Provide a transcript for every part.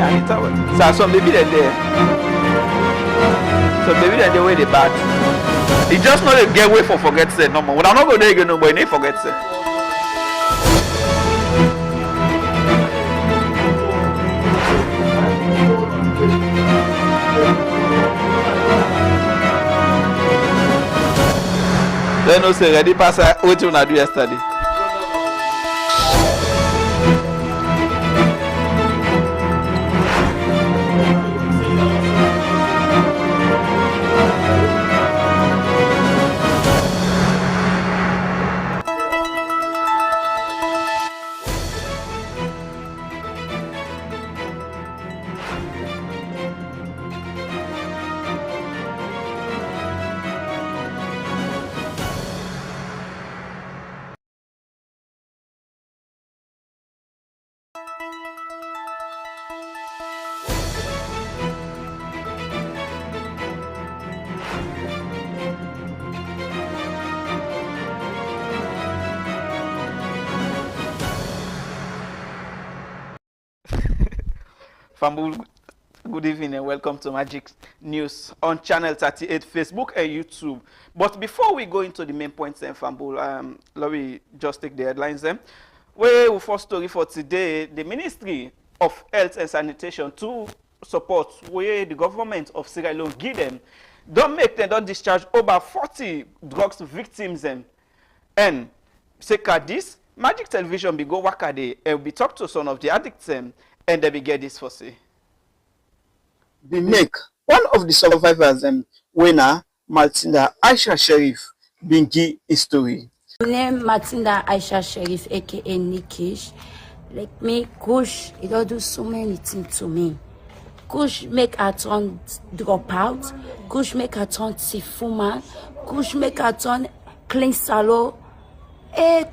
and it so some baby they there. So baby they way they bad. He just not get away for forget say no more. When I not go there again no, but he ain't forget say. They no say ready pass what you do yesterday. Fambul, good evening and welcome to Magic News on Channel 38, Facebook and YouTube. But before we go into the main points, Fambul, let me just take the headlines. Well, first story for today, the Ministry of Health and Sanitation to support where the government of Sierra Leone give them, don't discharge over 40 drugs victims. And say this, Magic Television be go wakade and we talk to some of the addicts and they be get this for say. The make one of the survivors winner Martinda Aisha Sharif Bingi history. My name Martinda Aisha Sharif aka Nikish. Like me, Kush, he don't do so many things to me. Kush make her turn drop out. Kush make her turn tifuma. Kush make her turn clean salo.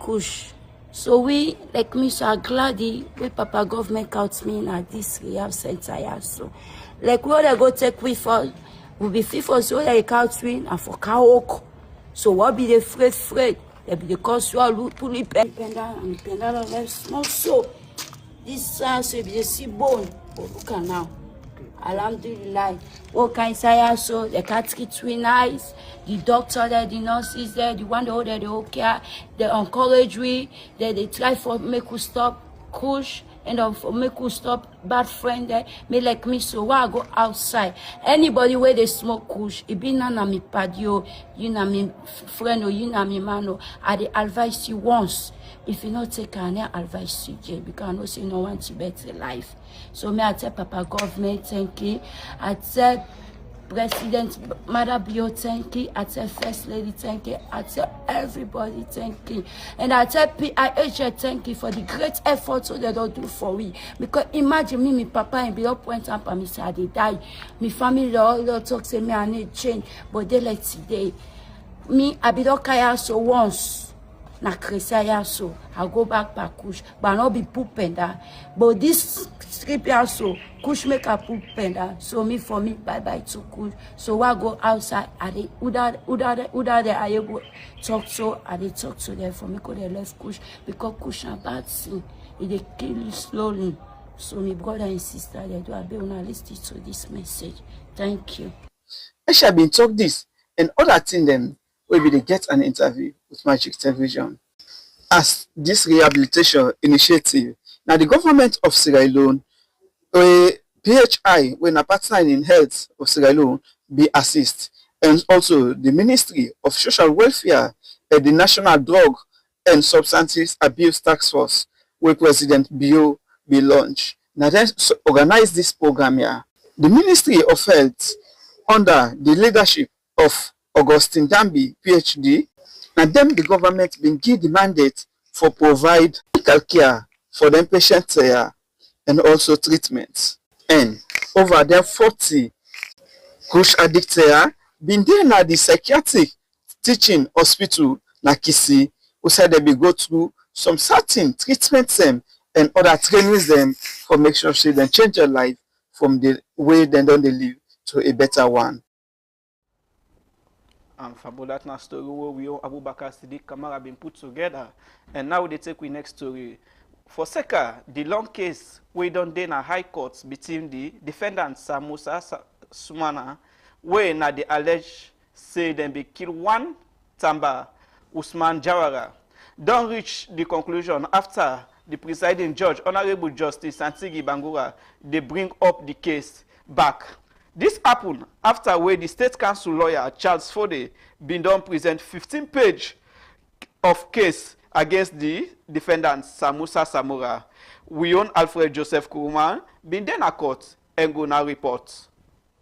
Kush. So we, like me, so glad we Papa government count me at this rehab center here. So, like where they go take we for, we be free for so they count me and for cow. So what be the afraid? They be the cause you all pull it pendant of them small. So this so be the sea bone. But look at now. Alhamdulillah. What can I say? So the cat treat we nice. The doctor there, the nurses there, the one that they okay, they encourage we, they try for make us stop kush and for make us stop bad friend there. Me like me, so why I go outside? Anybody where they smoke kush, it be none of me padio, you know me friend or you know me man, I dey advise you once. If you not take any advice you get, because I know say no want to better life. So me I tell Papa government thank you. I tell President Mother Bio thank you. I tell First Lady thank you. I tell everybody thank you. And I tell PIH thank you for the great effort so they don't do for we. Because imagine me Papa and be up point up and me say I dey die. Me family all talk say me I need change. But they like today. Me I be don't care so once. Na Krisaya so I go back kush, but I not be pooping that. But this script so kush make a pooping that. So me for me bye to kush. So I go outside I dey uda there I go talk to I dey talk to them for me cause they left kush because kush a bad thing. It dey kill you slowly. So my brother and sister they do be on listen to this message. Thank you. I shall been talk this and other thing them will be they get an interview with Magic Television. As this rehabilitation initiative, now the government of Sierra Leone, PHI, when a partner in health of Sierra Leone, be assist, and also the Ministry of Social Welfare and the National Drug and Substances Abuse Task Force, where President Bio be launched. Now then organize this program here. The Ministry of Health, under the leadership of Augustine Dambi, PhD, and then the government been give the mandate for provide medical care for them patients here and also treatments. And over there 40 kush addicts here been there na the psychiatric teaching hospital na Kisi, who said they be go through some certain treatments and other trainings them for make sure they then change their life from the way they don't live to a better one. And for that now story where we all Abu Bakar Siddiq Kamara been put together, and now they take we next story For Seka, the long case wey don dey na high court between the defendant Samusa Sumana, wey na dey allege say dem bin kill one Tamba Usman Jawara, don reach the conclusion after the presiding judge, Honorable Justice Santigi Bangura, dey bring up the case back. This happen after wey the State Council lawyer Charles Fode bin don present 15-page of case against the defendant Samusa Samora. We own Alfred Joseph Kuruman bin dey na court and go now report.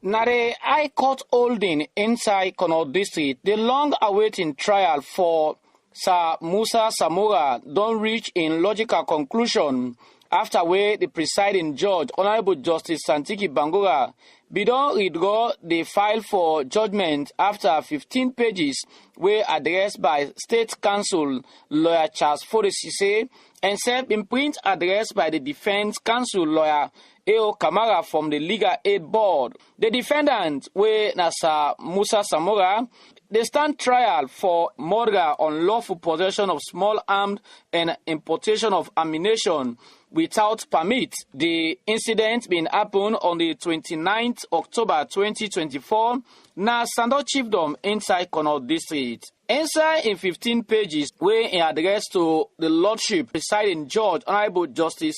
Na the High Court holding inside Connaught District, the long-awaiting trial for Sir Musa Samora don reach in logical conclusion after wey the presiding judge, Honorable Justice Santiki Bangura, bin don withdraw the file for judgment after 15 pages wey addressed by State Counsel lawyer Charles Fodesise and self-imprint addressed by the Defense Counsel lawyer A.O. Kamara from the Legal Aid Board. The defendant, wey na Sir Musa Samora, they stand trial for murder, unlawful possession of small arms and importation of ammunition without permit. The incident bin happen on the 29th October 2024 na Sando Chiefdom inside Connaught District. Inside in 15 pages wey in address to the Lordship presiding judge, Honorable Justice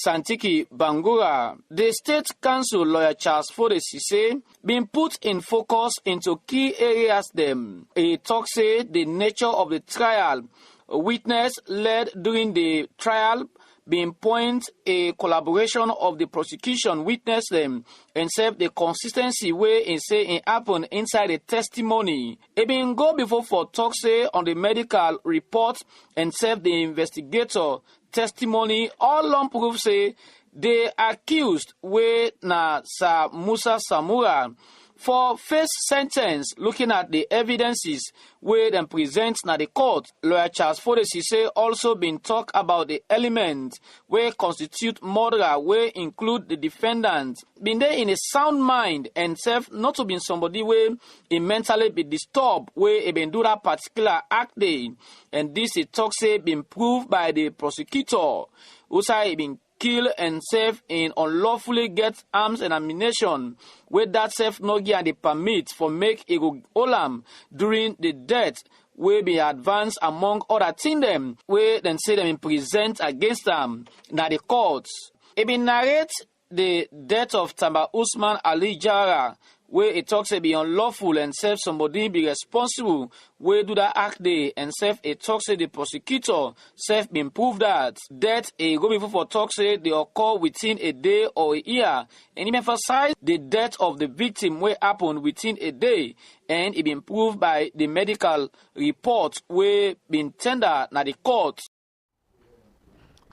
Santiki Bangura, the State Counsel lawyer Charles Fodesise been put in focus into key areas them. He talks say the nature of the trial, witness led during the trial being point a collaboration of the prosecution witness them and serve the consistency way in say it happen inside the testimony. It been go before for talk say on the medical report and serve the investigator testimony. All long proof say the accused way na Sir Musa Samora for first sentence, looking at the evidences where them present na the court. Lawyer Charles Fodesise also been talk about the elements where constitute murder, where include the defendant been there in a sound mind and self not to be somebody where he mentally be disturbed where he been do that particular act day. And this it talk say been proved by the prosecutor who say he been kill and serve in unlawfully get arms and ammunition where that self no give the permit for make a go olam during the death wey be advanced among other things them where then say them in present against them na the courts. It been narrate the death of Tamba Usman Ali Jara where it talks to be unlawful and self somebody be responsible where do that act day and self it talks to the prosecutor self been proved that death a go before for talk say they occur within a day or a year and he emphasize the death of the victim where happened within a day and it been proved by the medical report where been tender na the court.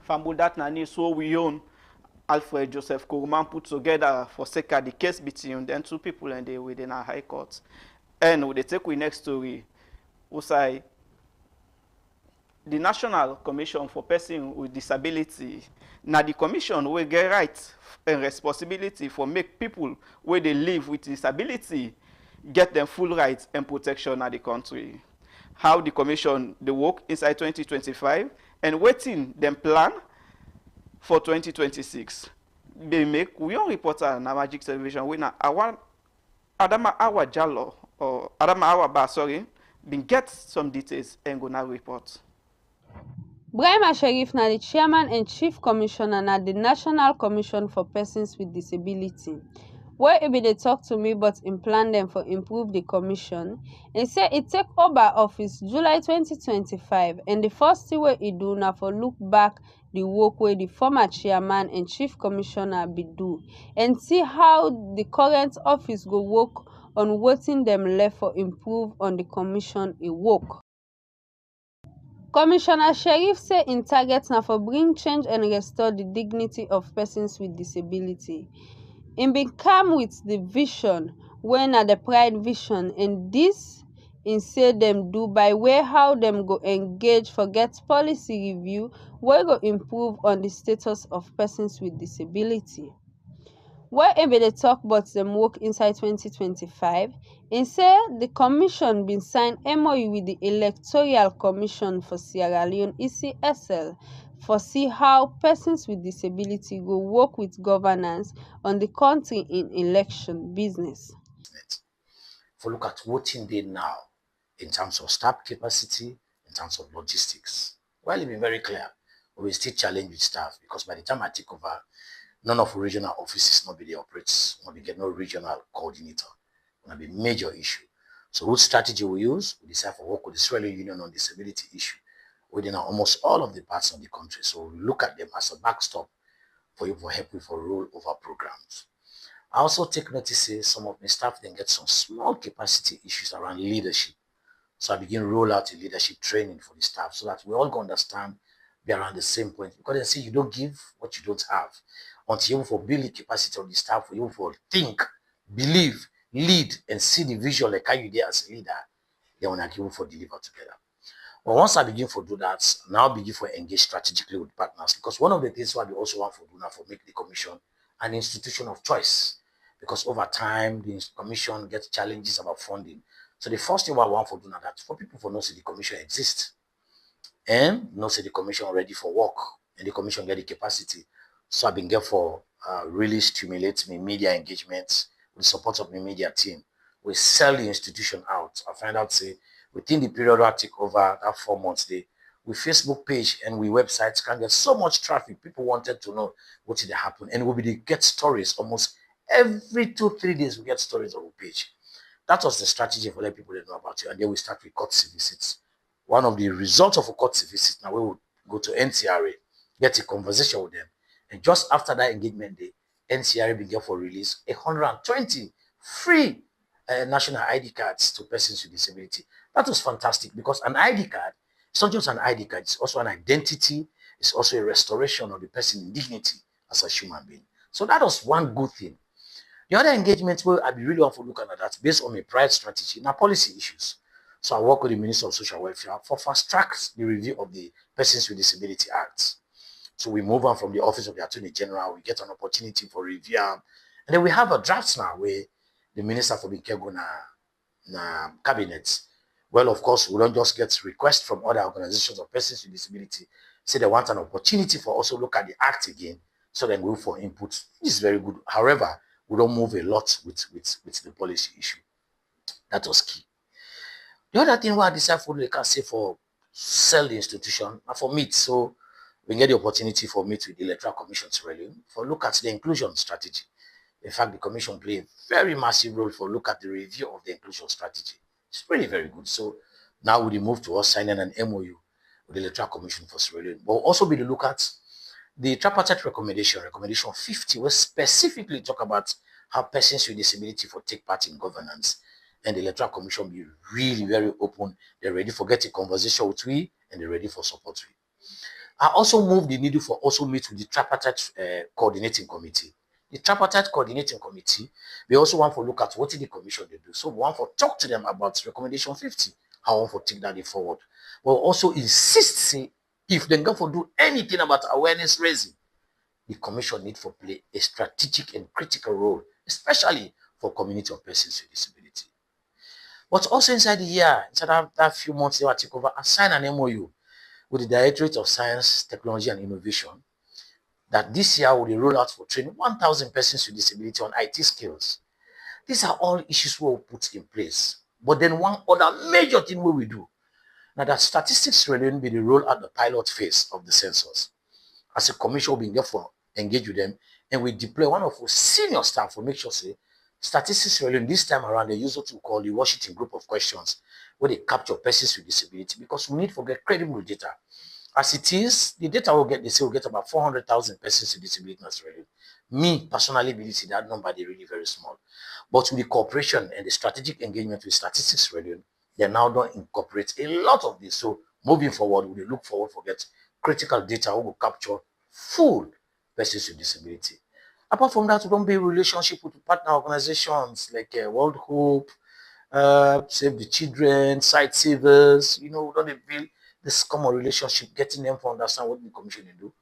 Fambu that na news so we own Alfred Joseph Kuruman put together for Seka the case between them two people and they within our high court. And we take with next story. We say the National Commission for Persons with Disability. Now the commission will get right and responsibility for make people where they live with disability get them full rights and protection at the country. How the commission they work inside 2025 and waiting them plan for 2026. They make we on reporter na Magic Television we na Adama Awa Jallo or Adama Awa Ba sorry been get some details and go now report. Brahima Sheriff na the chairman and chief commissioner na the National Commission for Persons with Disability. Where he be dey talk to me but in plan them for improve the commission. He say it take over office July 2025 and the first thing wey he do na for look back the work where the former chairman and chief commissioner be do and see how the current office go work on wetin them left for improve on the commission e work. Commissioner Sheriff say in target na for bring change and restore the dignity of persons with disability. Im bin come with the vision wey na the pride vision and this im say dem do by way how dem go engage for get policy review wey go improve on the status of persons with disability. Wey im bin dey talk about dem work inside 2025, im say the commission bin sign MOU with the Electoral Commission for Sierra Leone (ECSL) foresee how persons with disability go work with governance on the country in election business. For look at what in there now in terms of staff capacity, in terms of logistics. Well, it's been very clear. We still challenge with staff because by the time I take over, none of regional offices not be the operates, not be get no regional coordinator. Gonna be major issue. So what strategy we use? We decide for work with the Israeli Union on disability issue within almost all of the parts of the country. So we look at them as a backstop for you for help you for roll over programs. I also take notice some of my staff then get some small capacity issues around leadership. So I begin roll out a leadership training for the staff so that we all go understand, be around the same point. Because they say you don't give what you don't have. Until you for build the capacity of the staff for you for think, believe, lead, and see the vision like how you there as a leader, then when I give you for deliver together. But once I begin for do that, now begin for engage strategically with partners. Because one of the things what we also want for do now for make the commission an institution of choice. Because over time, the commission gets challenges about funding. So the first thing I want for do now that for people for know see the commission exists and know see the commission ready for work and the commission get the capacity. So I've been there for really stimulate me media engagement with the support of my media team. We sell the institution out. I find out say within the period I take over that 4 months day, we Facebook page and we websites can get so much traffic. People wanted to know what did happen. And we'll be get stories almost every 2-3 days. We get stories on the page. That was the strategy for letting people know about you. And then we start with courtesy visits. One of the results of a courtesy visit, now we will go to NCRA, get a conversation with them. And just after that engagement day, NCRA began for release 120 free national ID cards to persons with disability. That was fantastic because an ID card, it's not just an ID card, it's also an identity, it's also a restoration of the person's dignity as a human being. So that was one good thing. The other engagements where I be really want to look at that based on my pride strategy, now policy issues. So I work with the Minister of Social Welfare for fast track the review of the Persons with Disability Act. So we move on from the Office of the Attorney General, we get an opportunity for review. And then we have a draft now where the Minister for Bikego na cabinet. Well, of course, we don't just get requests from other organizations of persons with disability. Say they want an opportunity for also look at the act again, so then go for input. This is very good. However, we don't move a lot with the policy issue. That was key. The other thing what I decided for they can say for sell the institution for meet. So we get the opportunity for meet with the electoral commissions really for look at the inclusion strategy. In fact, the commission play a very massive role for look at the review of the inclusion strategy. It's really very good. So now we move to us signing an MOU with the electoral commission for Sierra Leone. But we'll also be to look at the tripartite recommendation 50, will specifically talk about how persons with disability for take part in governance. And the electoral commission be really very open. They're ready for getting conversation with we and they're ready for support we. I also moved the needle for also meet with the tripartite coordinating committee. The tripartite coordinating committee, we also want to look at what the commission they do. So we want to talk to them about recommendation 50, how we want to take that forward. We'll also insist, say, if they go for do anything about awareness raising, the commission need to play a strategic and critical role, especially for community of persons with disability. But also inside the year, inside that few months they will take over, I sign an MOU with the Directorate of Science, Technology and Innovation that this year will roll out for training 1,000 persons with disability on IT skills. These are all issues we will put in place. But then one other major thing we do, now that statistics will be the roll out the pilot phase of the census. As a commission, we'll be therefore engage with them and we deploy one of our senior staff to make sure say statistics really this time around they use what we call the Washington group of questions where they capture persons with disability because we need to get credible data. As it is, the data we'll get, they say we'll get about 400,000 persons with disability in Australia. Me, personally, believe that number is really very small. But with the cooperation and the strategic engagement with Statistics Radio, they now don't incorporate a lot of this. So moving forward, we look forward for get critical data we will capture full persons with disability. Apart from that, we don't build relationship with partner organizations like World Hope, Save the Children, Site Savers. You know, we don't build this common relationship, getting them to understand what the commission do.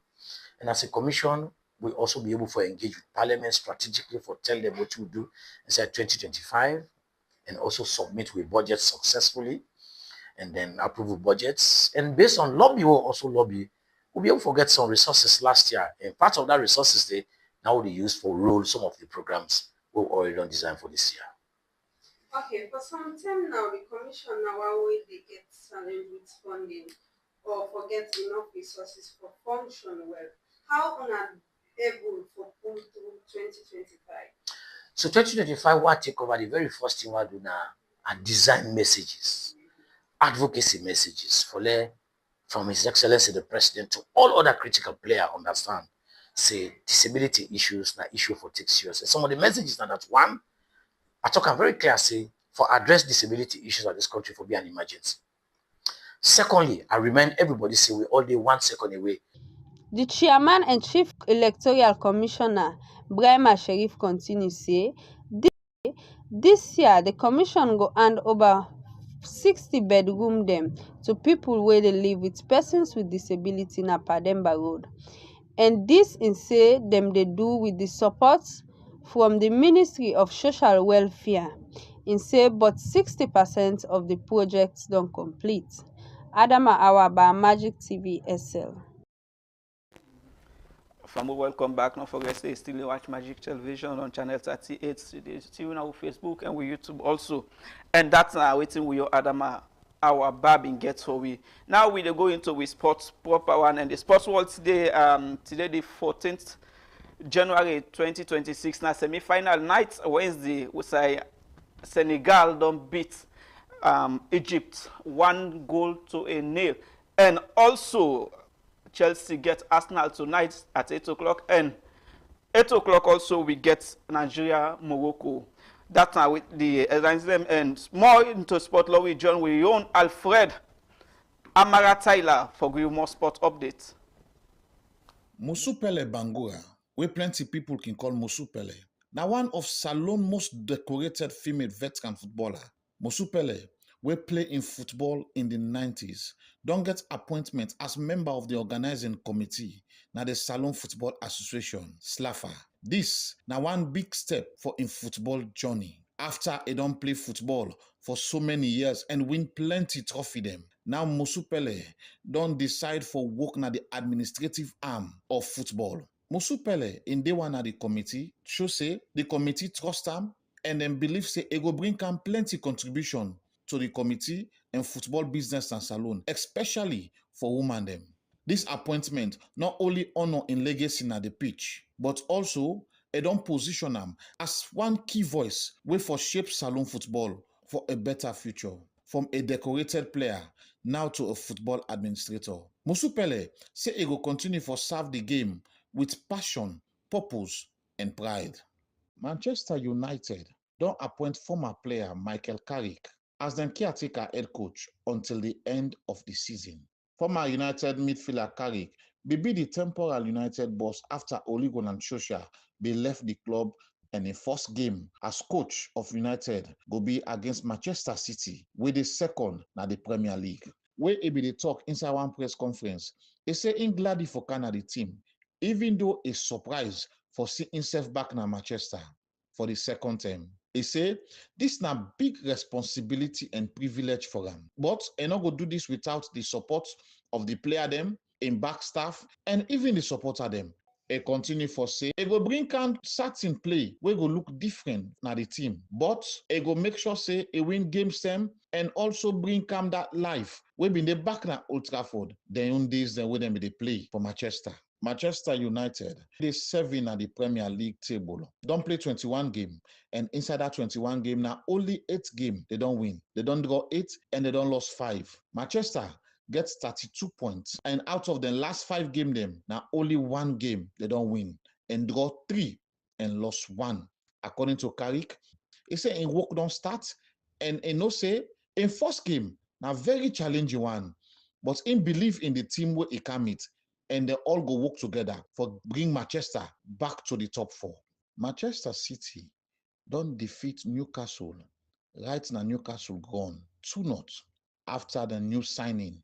And as a commission, we also be able to engage with Parliament strategically for tell them what to do inside 2025 and also submit with budgets successfully and then approve budgets. And based on lobby, we'll also lobby We'll be able to get some resources last year. And part of that resources they now will be used for roll some of the programs we already done designed for this year. Okay, for some time now, the commission now always they get challenged with funding or forget enough resources for function well. How unable for pull through 2025? So 2025, what take over the very first thing we do now are design messages, advocacy messages for from His Excellency the President to all other critical players understand. Say disability issues na issue for take serious. And some of the messages now that one, I talk very clear say for address disability issues of this country for be an emergency. Secondly, I remind everybody say we all day 1 second away. The chairman and chief electoral commissioner, Brahima Sheriff, continues say this year the commission go hand over 60 bedroom dem to people wey dey live with persons with disability na Pademba Road. And this im say dem dey do with the support from the Ministry of Social Welfare. Im say but 60% of the projects don complete. Adama Awaba, Magic TV SL. Family, welcome back. Don't forget to still watch Magic Television on channel 38 today. Still on our Facebook and we YouTube also. And that's now waiting with your Adama, our Babin gets for we. Now we go into with sports proper one and the sports world today. Today the 14th January 2026. Now semi-final night Wednesday. We say Senegal don't beat Egypt 1-0. And also Chelsea get Arsenal tonight at 8 o'clock. And 8 o'clock also we get Nigeria, Morocco. That's now with the headlines them. And more into sport law we join with your own Alfred Amara Tyler for give you more sport updates. Musupele Bangura, where plenty people can call Musupele. Now one of Salon's most decorated female veteran footballer. Musupele, we play in football in the 90s, don't get appointment as member of the organizing committee, now the Salon Football Association, SLAFA. This now one big step for in football journey. After he don't play football for so many years and win plenty trophy them, now Musupele don't decide for work na the administrative arm of football. Musupele in day one at the committee show say the committee trust him and then believe say he go bring him plenty contribution to the committee and football business and salon, especially for women them. This appointment not only honor in legacy na the pitch, but also it don't position him as one key voice way for shape salon football for a better future. From a decorated player now to a football administrator. Musupele say he will continue for serve the game with passion, purpose, and pride. Manchester United don't appoint former player Michael Carrick as their caretaker head coach until the end of the season. Former United midfielder Carrick be the temporal United boss after Ole Gunnar Solskjaer be left the club, and the first game as coach of United go be against Manchester City with the second na the Premier League. Where he be the talk inside one press conference, he say in glad for Canada team, even though a surprise for seeing himself back na Manchester for the second term. He say this na big responsibility and privilege for him, but he not go do this without the support of the player them, in back staff, and even the supporter them. He continue for say he go bring can certain play wey go look different na the team, but he go make sure say he win games them and also bring calm that life wey been the back na Old Trafford. Then own days then wey dem be dey play for Manchester. Manchester United, they 7 at the Premier League table. Don't play 21 game, and inside that 21 game, now only 8 game they don't win. They don't draw 8 and they don't lose 5. Manchester gets 32 points, and out of the last 5 game them, now only 1 game they don't win and draw 3 and lost 1. According to Carrick, he said in work don't start, and no say in first game, now very challenging one, but in believe in the team where he can meet. And they all go work together for bring Manchester back to the top 4. Manchester City don't defeat Newcastle. Right now, Newcastle gone 2-0 after the new signing.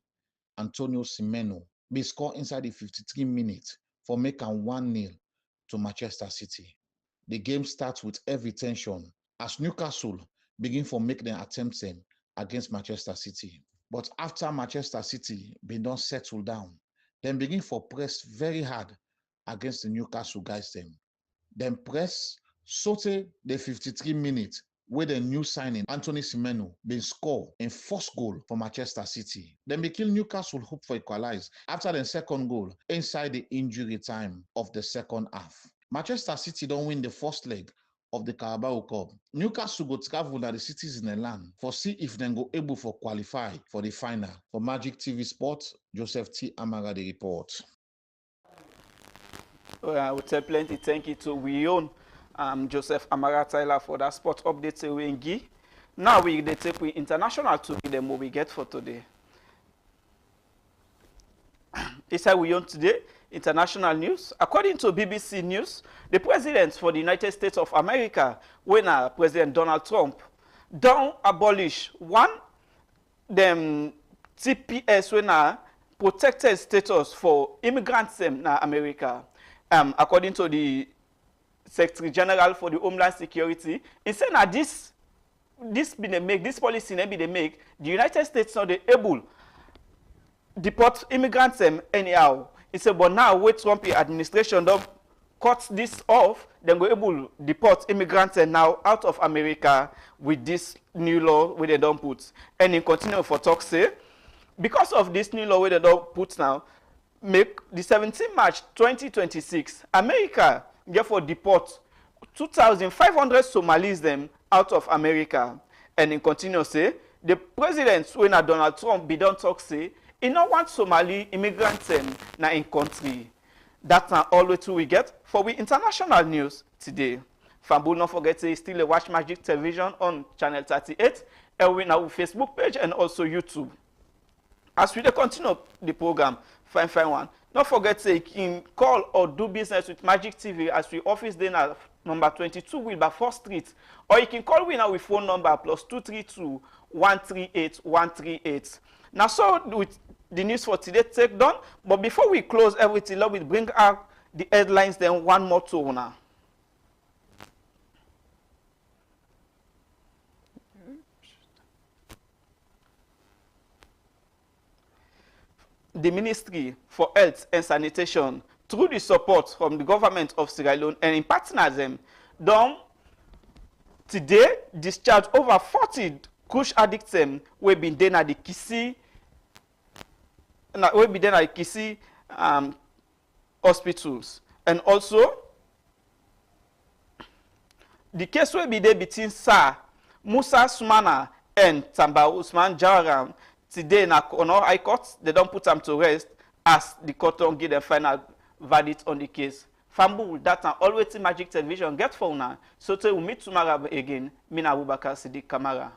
Antonio Semenyo be score inside the 53 minutes for making 1-0 to Manchester City. The game starts with heavy tension as Newcastle begin for make their attempts against Manchester City. But after Manchester City been done settle down, Then begin for press very hard against the Newcastle guys them. Then press sote the 53 minutes where the new signing Anthony Semenyo been score in first goal for Manchester City. Then they kill Newcastle hope for equalize after the second goal inside the injury time of the second half. Manchester City don't win the first leg of the Carabao Cup. Newcastle go travel to the cities in the land for see if they go able for qualify for the final. For Magic TV Sports, Joseph T. Amara the report. I would say plenty thank you to we own Joseph Amara Tyler for that sport update we give. Now we take we international to them what we get for today. It's how we own today international news. According to BBC News, the president for the United States of America, when President Donald Trump, don't abolish one them TPS when protected status for immigrants in America. According to the Secretary General for the Homeland Security, he said that this policy they make, the United States not able deport immigrants anyhow. He said, but now with Trump administration don't cut this off, then go able deport immigrants now out of America with this new law where they don't put. And he continue for talk say, because of this new law where they don't put now, make the 17 March 2026, America therefore deport 2,500 Somalis them out of America. And in continue say, the president when Donald Trump be don't talk say, he don't want Somali immigrants in country. That's all the two we get for we international news today. Fambul, don't forget to still watch Magic Television on channel 38, and we now Facebook page and also YouTube. As we continue the program, fine one. Don't forget to you can call or do business with Magic TV as we office then at number 22 Wilberforce Street, or you can call we now with phone number +232 138 138. Now so with the news for today take done, but before we close everything, let me bring out the headlines then one more to now. The Ministry for Health and Sanitation, through the support from the government of Sierra Leone and in partners, don today discharge over 40 cruise addicts who been there at the Kisi hospitals. And also the case will be there between Sir Musa Sumana and Tamba Usman Jawaram. Today in Kono High Court, they don't put them to rest as the court don't give the final verdict on the case. Fambu, that and always Magic Television get for now. So till we meet tomorrow again, Mina Abubakar Siddiq Kamara.